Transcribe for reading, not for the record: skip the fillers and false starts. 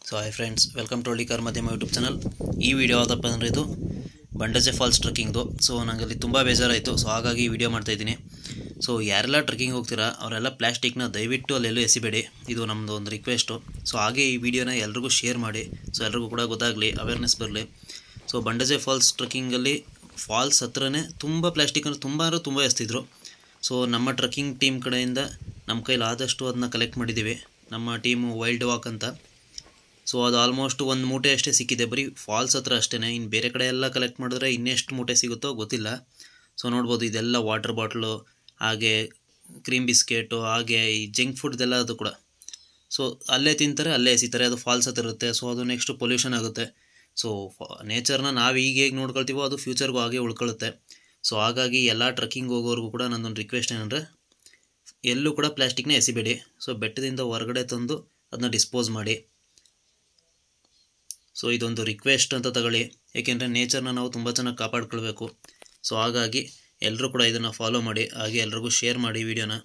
So hi friends, welcome to Halli car Madhyama YouTube channel. ಈ video ಯಾವುದಪ್ಪ ಅಂದರೆ ಇದು ಬಂಡಜೆ ಫಾಲ್ಸ್ ಟ್ರೆಕ್ಕಿಂಗ್ದು. ಸೊ ನನಗಲ್ಲಿ ತುಂಬ ಬೇಜಾರಾಯಿತು. ಸೊ ಹಾಗಾಗಿ ಈ ವಿಡಿಯೋ ಮಾಡ್ತಾಯಿದ್ದೀನಿ. ಸೊ ಯಾರೆಲ್ಲ ಟ್ರೆಕ್ಕಿಂಗ್ ಹೋಗ್ತೀರಾ ಅವರೆಲ್ಲ ಪ್ಲಾಸ್ಟಿಕ್ನ ದಯವಿಟ್ಟು ಅಲ್ಲೆಲ್ಲೂ ಎಸಿಬೇಡಿ. ಇದು ನಮ್ಮದು ಒಂದು ರಿಕ್ವೆಸ್ಟು. ಸೊ ಹಾಗೆ ಈ ವಿಡಿಯೋನ ಎಲ್ರಿಗೂ ಶೇರ್ ಮಾಡಿ, ಸೊ ಎಲ್ರಿಗೂ ಕೂಡ ಗೊತ್ತಾಗಲಿ, ಅವೇರ್ನೆಸ್ ಬರಲಿ. ಸೊ ಬಂಡಜೆ ಫಾಲ್ಸ್ ಟ್ರೆಕ್ಕಿಂಗಲ್ಲಿ ಫಾಲ್ಸ್ ಹತ್ರನೇ ತುಂಬ ಪ್ಲಾಸ್ಟಿಕನ್ನು ತುಂಬ ಎಸ್ತಿದ್ರು. ಸೊ ನಮ್ಮ ಟ್ರೆಕ್ಕಿಂಗ್ ಟೀಮ್ ಕಡೆಯಿಂದ ನಮ್ಮ ಕೈಲಿ ಆದಷ್ಟು ಅದನ್ನ ಕಲೆಕ್ಟ್ ಮಾಡಿದ್ದೀವಿ. ನಮ್ಮ ಟೀಮು ವೈಲ್ಡ್ ವಾಕ್ ಅಂತ. ಸೊ ಅದು ಆಲ್ಮೋಸ್ಟ್ ಒಂದು ಮೂಟೆ ಅಷ್ಟೇ ಸಿಕ್ಕಿದೆ, ಬರೀ ಫಾಲ್ಸ್ ಹತ್ರ ಅಷ್ಟೇ. ಇನ್ನು ಬೇರೆ ಕಡೆ ಎಲ್ಲ ಕಲೆಕ್ಟ್ ಮಾಡಿದ್ರೆ ಇನ್ನೆಷ್ಟು ಮೂಟೆ ಸಿಗುತ್ತೋ ಗೊತ್ತಿಲ್ಲ. ಸೊ ನೋಡ್ಬೋದು, ಇದೆಲ್ಲ ವಾಟರ್ ಬಾಟ್ಲು, ಹಾಗೆ ಕ್ರೀಮ್ ಬಿಸ್ಕೆಟು, ಹಾಗೆ ಈ ಜಂಕ್ ಫುಡ್ದೆಲ್ಲ ಅದು ಕೂಡ. ಸೊ ಅಲ್ಲೇ ತಿಂತಾರೆ, ಅಲ್ಲೇ ಎಸಿತಾರೆ. ಅದು ಫಾಲ್ಸ್ ಹತ್ರ ಇರುತ್ತೆ. ಸೊ ಅದು ನೆಕ್ಸ್ಟ್ ಪೊಲ್ಯೂಷನ್ ಆಗುತ್ತೆ. ಸೊ ನೇಚರ್ನ ನಾವು ಈಗ ಹೇಗೆ ನೋಡ್ಕೊಳ್ತೀವೋ ಅದು ಫ್ಯೂಚರ್ಗೂ ಹಾಗೆ ಉಳ್ಕೊಳ್ಳುತ್ತೆ. ಸೊ ಹಾಗಾಗಿ ಎಲ್ಲ ಟ್ರೆಕ್ಕಿಂಗ್ ಹೋಗೋರ್ಗೂ ಕೂಡ ನನ್ನೊಂದು ರಿಕ್ವೆಸ್ಟ್ ಏನಂದರೆ, ಎಲ್ಲೂ ಕೂಡ ಪ್ಲಾಸ್ಟಿಕ್ನ ಎಸಿಬೇಡಿ. ಸೊ ಬೆಟ್ಟದಿಂದ ಹೊರಗಡೆ ತಂದು ಅದನ್ನ ಡಿಸ್ಪೋಸ್ ಮಾಡಿ. ಸೊ ಇದೊಂದು ರಿಕ್ವೆಸ್ಟ್ ಅಂತ ತಗೊಳ್ಳಿ, ಏಕೆಂದರೆ ನೇಚರ್ನ ನಾವು ತುಂಬ ಚೆನ್ನಾಗಿ ಕಾಪಾಡ್ಕೊಳ್ಬೇಕು. ಸೊ ಹಾಗಾಗಿ ಎಲ್ಲರೂ ಕೂಡ ಇದನ್ನು ಫಾಲೋ ಮಾಡಿ, ಹಾಗೆ ಎಲ್ರಿಗೂ ಶೇರ್ ಮಾಡಿ ವಿಡಿಯೋನ.